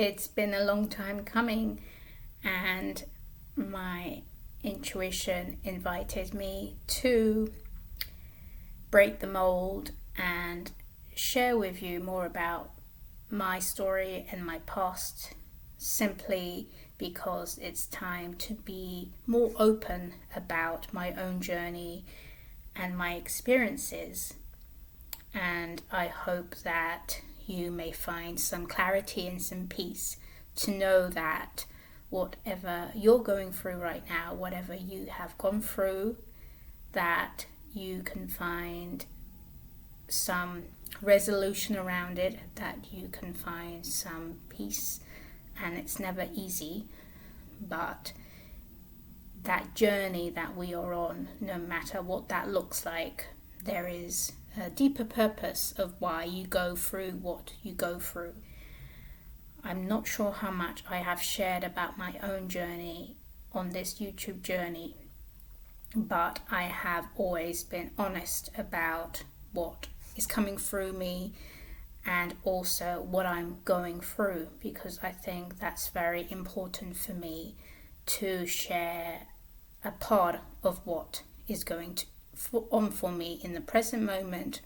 It's been a long time coming, and my intuition invited me to break the mold and share with you more about my story and my past, simply because it's time to be more open about my own journey and my experiences. And I hope that you may find some clarity and some peace to know that whatever you're going through right now, whatever you have gone through, that you can find some resolution around it, that you can find some peace. And it's never easy, but that journey that we are on, no matter what that looks like, there is a deeper purpose of why you go through what you go through. I'm not sure how much I have shared about my own journey on this YouTube journey, but I have always been honest about what is coming through me and also what I'm going through, because I think that's very important for me to share a part of what is going on for me in the present moment,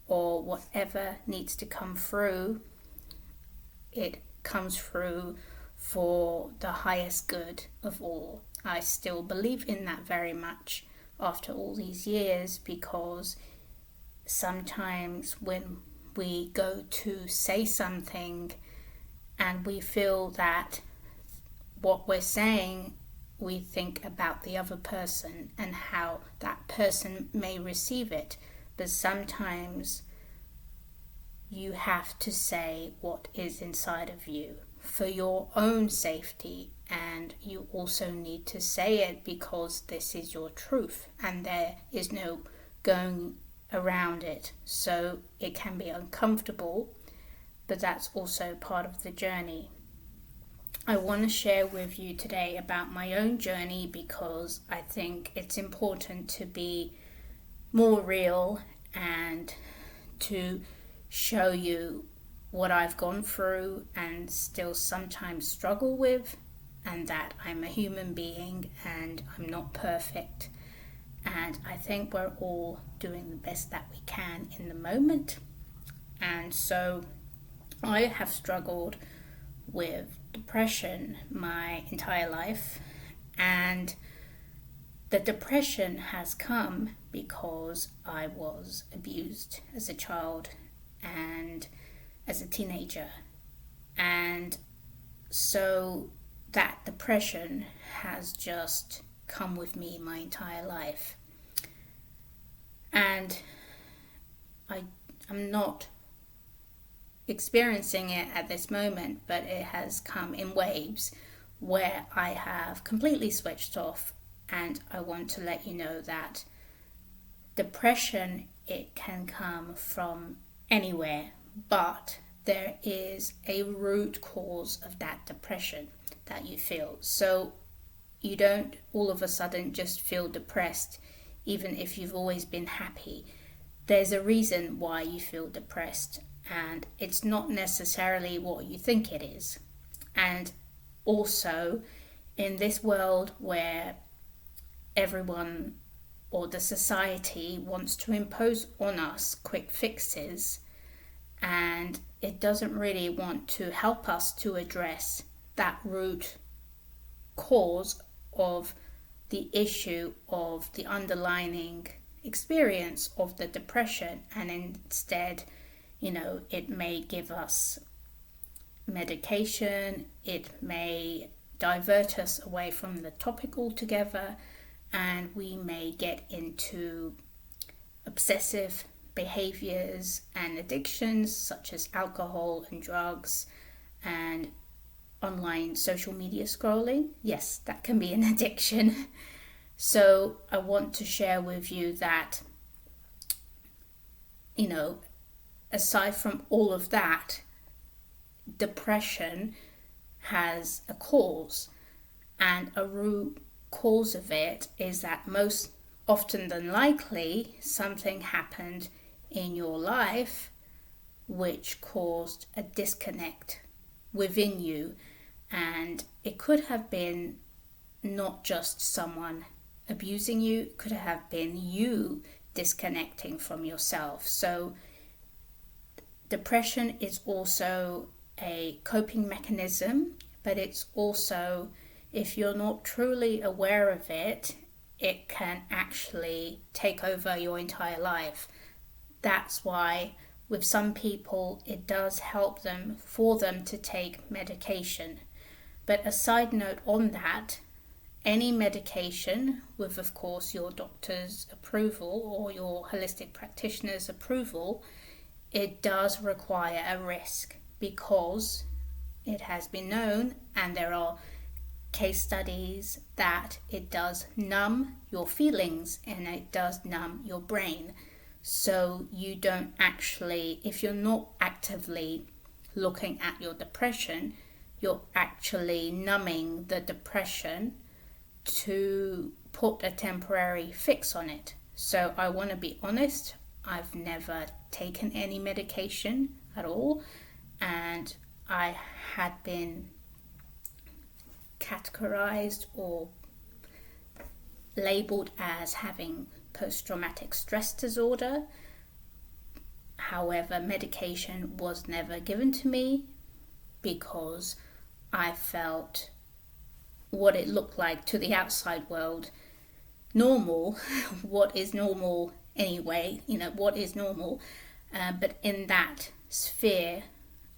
or whatever needs to come through. It comes through for the highest good of all. I still believe in that very much after all these years, because sometimes when we go to say something and we feel that what we're saying, we think about the other person and how that person may receive it. But sometimes you have to say what is inside of you for your own safety, and you also need to say it because this is your truth and there is no going around it. So it can be uncomfortable, but that's also part of the journey. I want to share with you today about my own journey because I think it's important to be more real and to show you what I've gone through and still sometimes struggle with, and that I'm a human being and I'm not perfect. And I think we're all doing the best that we can in the moment. And so I have struggled with depression my entire life, and the depression has come because I was abused as a child and as a teenager, and so that depression has just come with me my entire life. And I'm not experiencing it at this moment, but it has come in waves where I have completely switched off. And I want to let you know that depression, it can come from anywhere, but there is a root cause of that depression that you feel. So you don't all of a sudden just feel depressed, even if you've always been happy. There's a reason why you feel depressed, and it's not necessarily what you think it is. And also, in this world where everyone or the society wants to impose on us quick fixes, and it doesn't really want to help us to address that root cause of the issue of the underlying experience of the depression, and instead, it may give us medication, it may divert us away from the topic altogether, and we may get into obsessive behaviors and addictions such as alcohol and drugs and online social media scrolling. Yes, that can be an addiction. So I want to share with you that, aside from all of that, depression has a cause, and a root cause of it is that most often than likely something happened in your life which caused a disconnect within you. And it could have been not just someone abusing you, it could have been you disconnecting from yourself. So depression is also a coping mechanism, but it's also, if you're not truly aware of it, it can actually take over your entire life. That's why with some people it does help them for them to take medication. But a side note on that, any medication with, of course, your doctor's approval or your holistic practitioner's approval, it does require a risk, because it has been known, and there are case studies, that it does numb your feelings and it does numb your brain. So you don't actually, if you're not actively looking at your depression, you're actually numbing the depression to put a temporary fix on it. So I want to be honest, I've never taken any medication at all, and I had been categorized or labeled as having post-traumatic stress disorder. However, medication was never given to me because I felt what it looked like to the outside world normal. What is normal anyway, what is normal, but in that sphere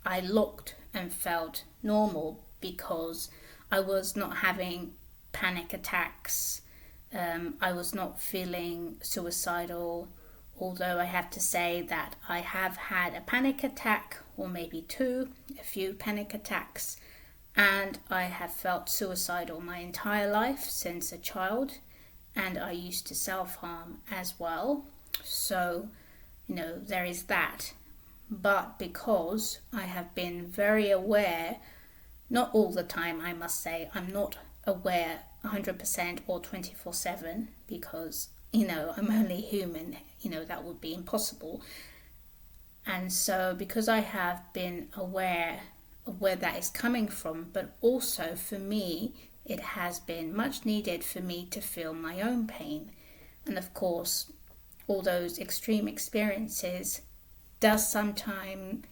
I looked and felt normal because I was not having panic attacks, I was not feeling suicidal, although I have to say that I have had a panic attack, or maybe two, a few panic attacks, and I have felt suicidal my entire life since a child, and I used to self-harm as well. So, there is that. But because I have been very aware, not all the time, I must say, I'm not aware 100% or 24/7, because, I'm only human, that would be impossible. And so because I have been aware of where that is coming from, but also for me, it has been much needed for me to feel my own pain. And of course, all those extreme experiences does sometimes,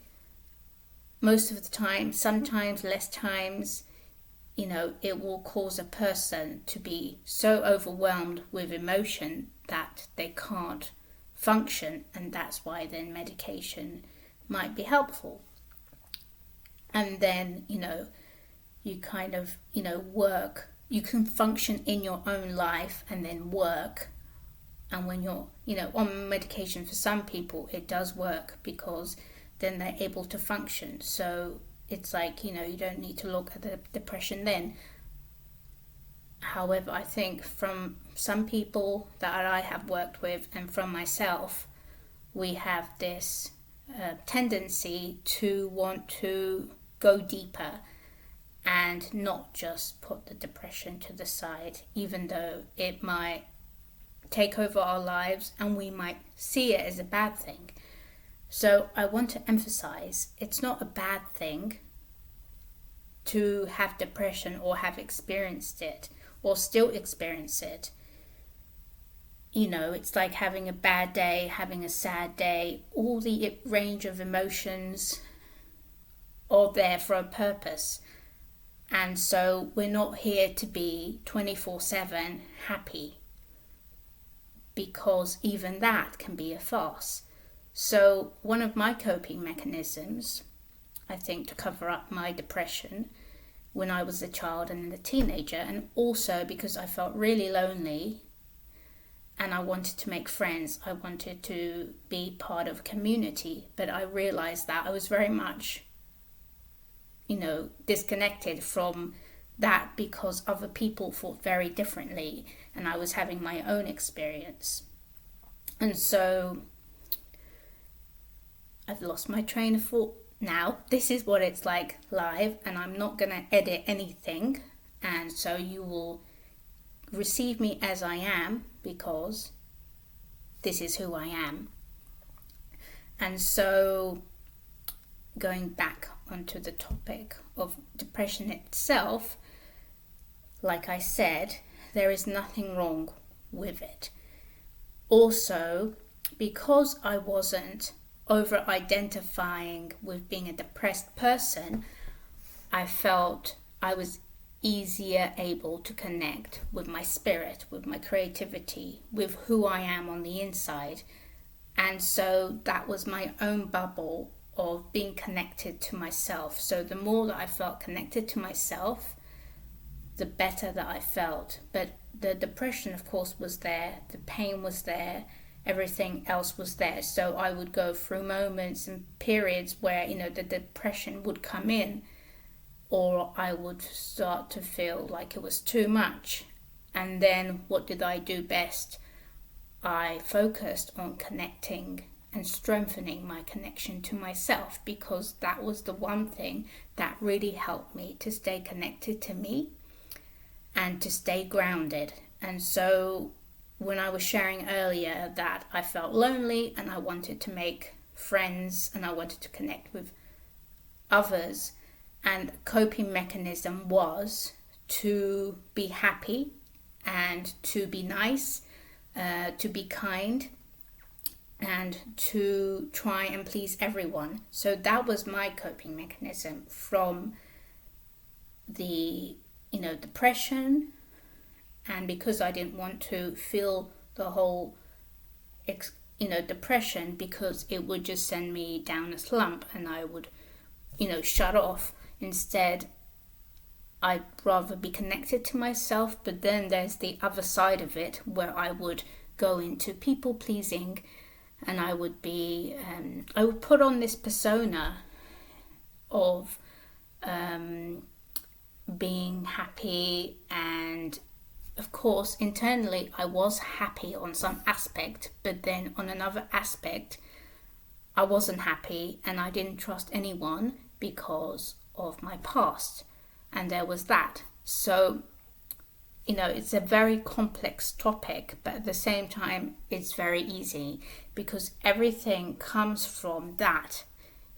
most of the time, sometimes less times, it will cause a person to be so overwhelmed with emotion that they can't function, and that's why then medication might be helpful. And then, you kind of, work, you can function in your own life and then work. And when you're, on medication, for some people, it does work because then they're able to function. So it's like, you don't need to look at the depression then. However, I think from some people that I have worked with and from myself, we have this tendency to want to go deeper and not just put the depression to the side, even though it might take over our lives and we might see it as a bad thing. So I want to emphasize, it's not a bad thing to have depression or have experienced it or still experience it. It's like having a bad day, having a sad day. All the range of emotions are there for a purpose. And so we're not here to be 24/7 happy, because even that can be a farce. So one of my coping mechanisms, I think, to cover up my depression when I was a child and a teenager, and also because I felt really lonely and I wanted to make friends, I wanted to be part of a community, but I realized that I was very much, disconnected from that because other people thought very differently and I was having my own experience. And so I've lost my train of thought now. This is what it's like live, and I'm not going to edit anything, and so you will receive me as I am, because this is who I am. And so going back onto the topic of depression itself, like I said, there is nothing wrong with it. Also, because I wasn't over-identifying with being a depressed person, I felt I was easier able to connect with my spirit, with my creativity, with who I am on the inside. And so that was my own bubble of being connected to myself. So the more that I felt connected to myself, the better that I felt. But the depression, of course, was there. The pain was there. Everything else was there. So I would go through moments and periods where, the depression would come in, or I would start to feel like it was too much. And then what did I do best? I focused on connecting and strengthening my connection to myself, because that was the one thing that really helped me to stay connected to me and to stay grounded. And so when I was sharing earlier that I felt lonely and I wanted to make friends and I wanted to connect with others, and coping mechanism was to be happy and to be nice, to be kind, and to try and please everyone. So that was my coping mechanism from the depression. And because I didn't want to feel the whole depression, because it would just send me down a slump and I would shut off. Instead, I'd rather be connected to myself. But then there's the other side of it, where I would go into people pleasing, and I would put on this persona of being happy, and of course internally I was happy on some aspect, but then on another aspect I wasn't happy, and I didn't trust anyone because of my past. And there was that. So it's a very complex topic, but at the same time it's very easy, because everything comes from that.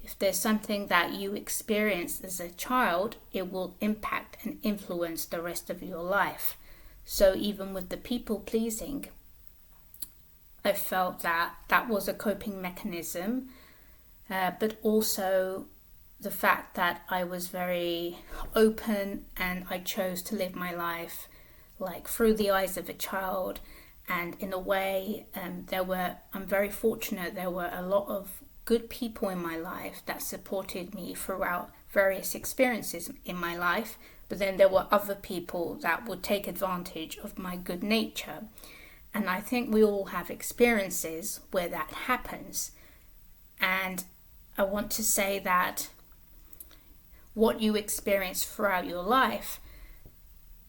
If there's something that you experienced as a child, it will impact and influence the rest of your life. So even with the people pleasing, I felt that was a coping mechanism, but also the fact that I was very open and I chose to live my life like through the eyes of a child. And in a way, I'm very fortunate, there were a lot of good people in my life that supported me throughout various experiences in my life. But then there were other people that would take advantage of my good nature. And I think we all have experiences where that happens. And I want to say that what you experience throughout your life,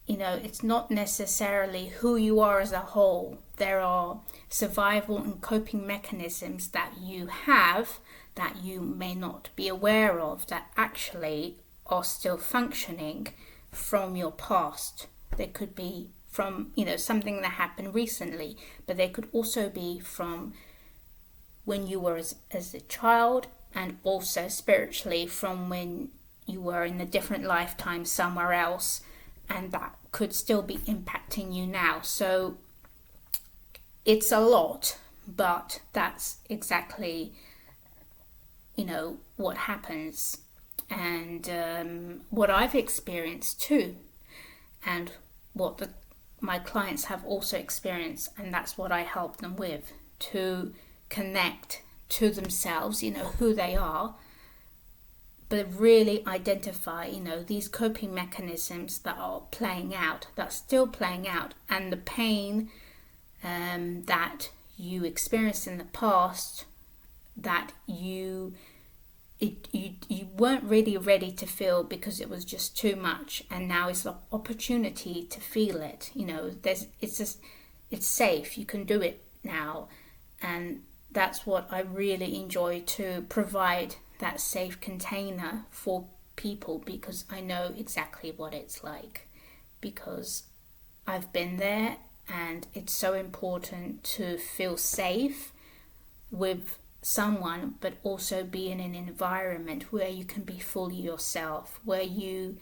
it's not necessarily who you are as a whole. There are survival and coping mechanisms that you have that you may not be aware of, that actually are still functioning from your past. They could be from, something that happened recently, but they could also be from when you were as a child, and also spiritually from when you were in a different lifetime somewhere else, and that could still be impacting you now. So it's a lot, but that's exactly what happens, and what I've experienced too, and what my clients have also experienced. And that's what I help them with, to connect to themselves, who they are, but really identify, these coping mechanisms that are playing out, that's still playing out, and the pain that you experienced in the past, that you weren't really ready to feel because it was just too much, and now it's the opportunity to feel it. It's safe, you can do it now. And that's what I really enjoy, to provide that safe container for people, because I know exactly what it's like, because I've been there. And it's so important to feel safe with someone, but also be in an environment where you can be fully yourself, where you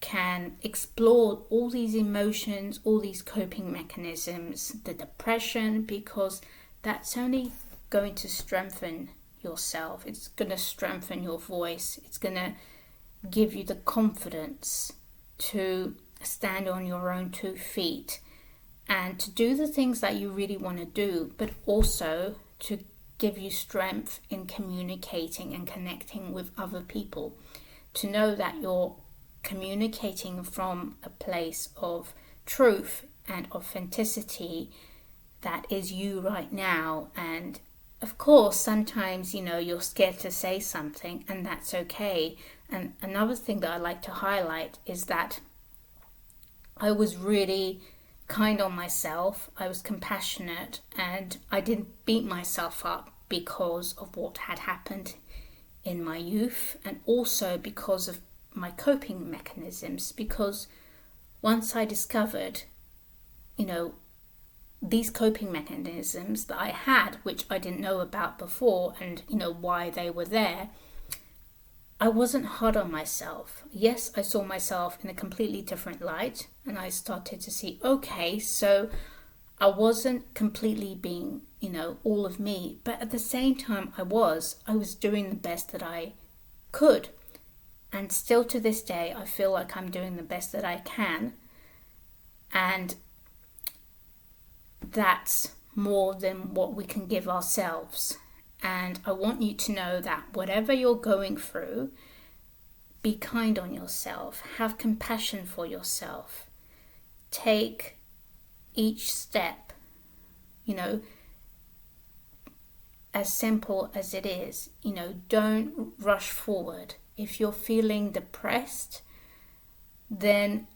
can explore all these emotions, all these coping mechanisms, the depression, because that's only going to strengthen yourself. It's going to strengthen your voice. It's going to give you the confidence to stand on your own 2 feet and to do the things that you really want to do, but also to give you strength in communicating and connecting with other people, to know that you're communicating from a place of truth and authenticity that is you right now. And of course, sometimes, you're scared to say something, and that's okay. And another thing that I like to highlight is that I was really kind on myself. I was compassionate, and I didn't beat myself up because of what had happened in my youth, and also because of my coping mechanisms. Because once I discovered, these coping mechanisms that I had, which I didn't know about before, and why they were there, I wasn't hard on myself. Yes, I saw myself in a completely different light, and I started to see, okay, so I wasn't completely being, all of me, but at the same time I was doing the best that I could. And still to this day, I feel like I'm doing the best that I can. And that's more than what we can give ourselves. And I want you to know that whatever you're going through, be kind on yourself. Have compassion for yourself. Take each step, as simple as it is. Don't rush forward. If you're feeling depressed, then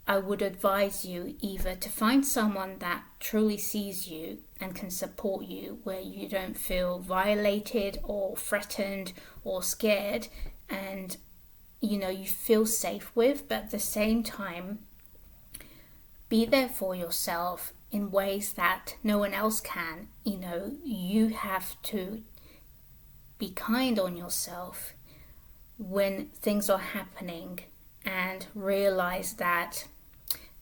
I would advise you either to find someone that truly sees you and can support you, where you don't feel violated or threatened or scared, and you feel safe with, but at the same time be there for yourself in ways that no one else can. You have to be kind on yourself when things are happening, and realize that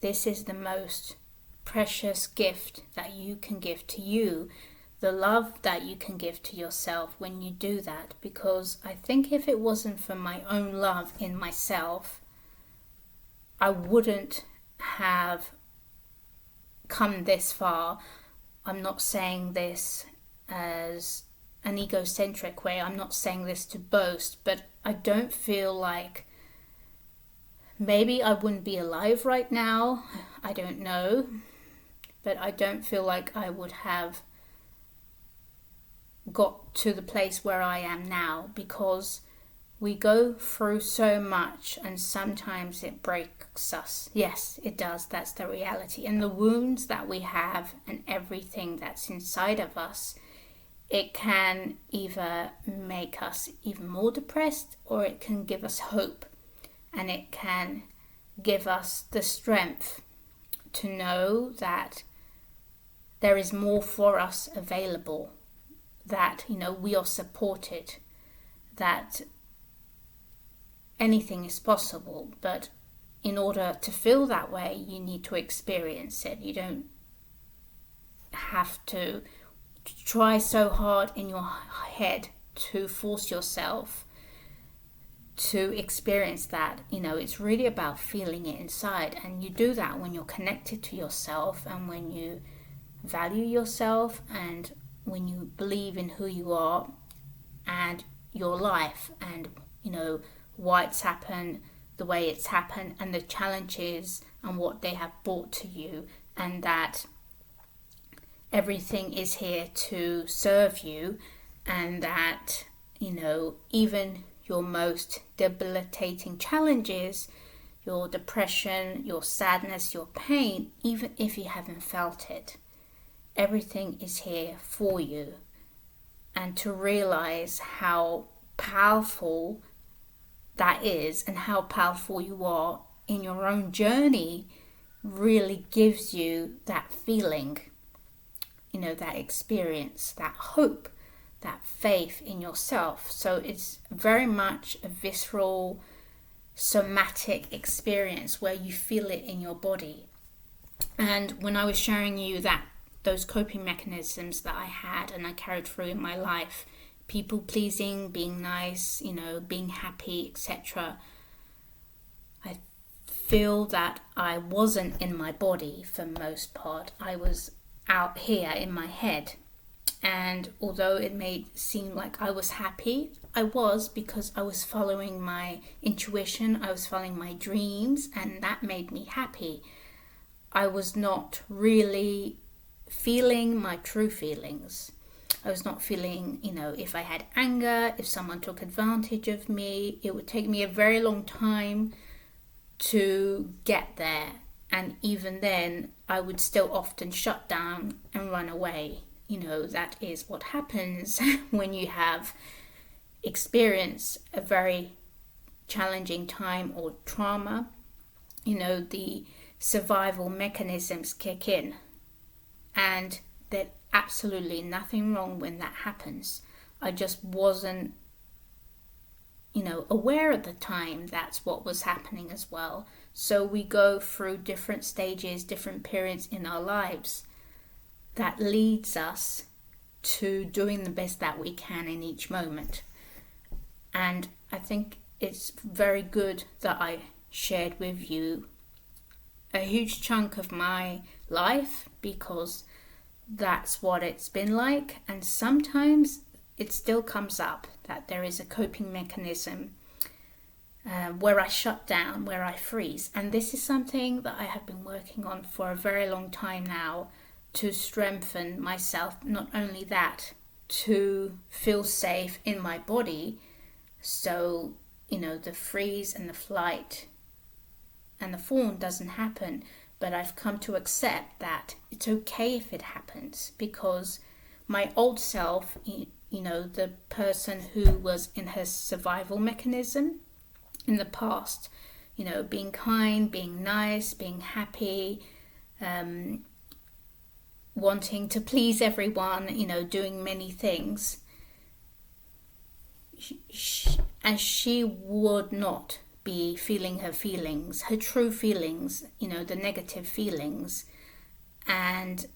this is the most precious gift that you can give to you, the love that you can give to yourself when you do that. Because I think if it wasn't for my own love in myself, I wouldn't have come this far. I'm not saying this as an egocentric way. I'm not saying this to boast, but I don't feel like, maybe I wouldn't be alive right now. I don't know. But I don't feel like I would have got to the place where I am now, because we go through so much and sometimes it breaks us. Yes, it does. That's the reality. And the wounds that we have and everything that's inside of us, it can either make us even more depressed, or it can give us hope, and it can give us the strength to know that there is more for us available, that we are supported, that anything is possible. But in order to feel that way, you need to experience it. You don't have to try so hard in your head to force yourself to experience that. It's really about feeling it inside, and you do that when you're connected to yourself, and when you value yourself, and when you believe in who you are and your life, and why it's happened the way it's happened, and the challenges and what they have brought to you, and that everything is here to serve you, and that even your most debilitating challenges, your depression, your sadness, your pain, even if you haven't felt it, everything is here for you. And to realize how powerful that is, and how powerful you are in your own journey, really gives you that feeling, that experience, that hope that faith in yourself. So it's very much a visceral, somatic experience where you feel it in your body. And when I was sharing you that those coping mechanisms that I had and I carried through in my life, people pleasing, being nice, being happy, etc., I feel that I wasn't in my body for most part. I was out here in my head. And although it may seem like I was happy, I was, because I was following my intuition, I was following my dreams, and that made me happy. I was not really feeling my true feelings. I was not feeling, if I had anger, if someone took advantage of me. It would take me a very long time to get there. And even then, I would still often shut down and run away. That is what happens when you have experienced a very challenging time or trauma. The survival mechanisms kick in, and there's absolutely nothing wrong when that happens. I just wasn't aware at the time that's what was happening as well. So we go through different stages, different periods in our lives that leads us to doing the best that we can in each moment. And I think it's very good that I shared with you a huge chunk of my life, because that's what it's been like. And sometimes it still comes up that there is a coping mechanism where I shut down, where I freeze. And this is something that I have been working on for a very long time now, to strengthen myself. Not only that, to feel safe in my body, so the freeze and the flight and the fawn doesn't happen. But I've come to accept that it's okay if it happens, because my old self, the person who was in her survival mechanism in the past, being kind, being nice, being happy, wanting to please everyone, doing many things, she would not be feeling her feelings, her true feelings, the negative feelings, and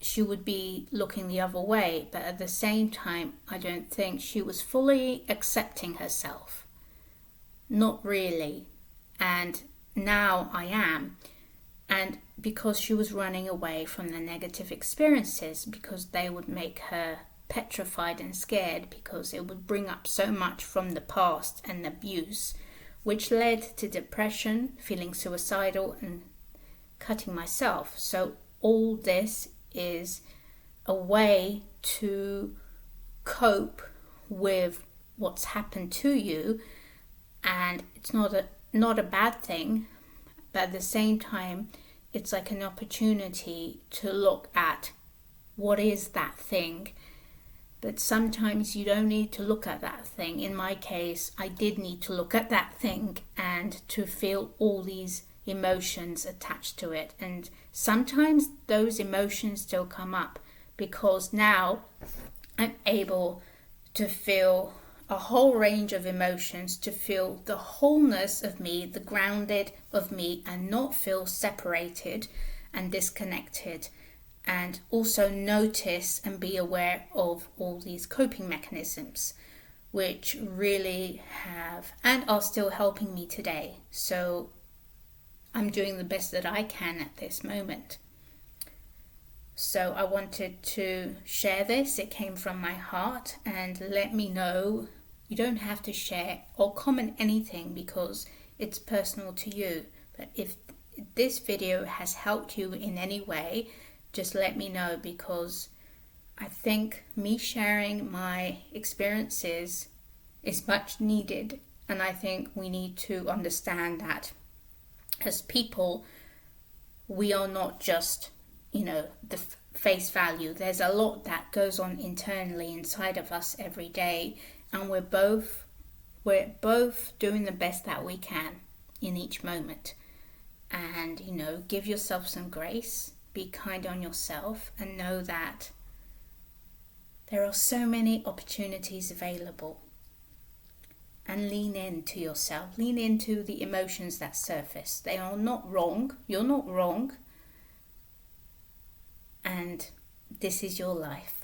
she would be looking the other way. But at the same time, I don't think she was fully accepting herself. Not really. And now I am. And because she was running away from the negative experiences, because they would make her petrified and scared, because it would bring up so much from the past and abuse, which led to depression, feeling suicidal, and cutting myself. So all this is a way to cope with what's happened to you, and it's not a bad thing, but at the same time, it's like an opportunity to look at what is that thing. But sometimes you don't need to look at that thing. In my case, I did need to look at that thing and to feel all these emotions attached to it. And sometimes those emotions still come up, because now I'm able to feel a whole range of emotions, to feel the wholeness of me, the grounded of me, and not feel separated and disconnected. And also notice and be aware of all these coping mechanisms, which really have and are still helping me today. So I'm doing the best that I can at this moment. So I wanted to share this. It came from my heart, and let me know. You don't have to share or comment anything because it's personal to you. But if this video has helped you in any way, just let me know, because I think me sharing my experiences is much needed. And I think we need to understand that as people, we are not just, the face value. There's a lot that goes on internally inside of us every day. And we're both doing the best that we can in each moment. And, give yourself some grace, be kind on yourself, and know that There are so many opportunities available. And lean into yourself. Lean into the emotions that surface. They are not wrong. You're not wrong. And this is your life.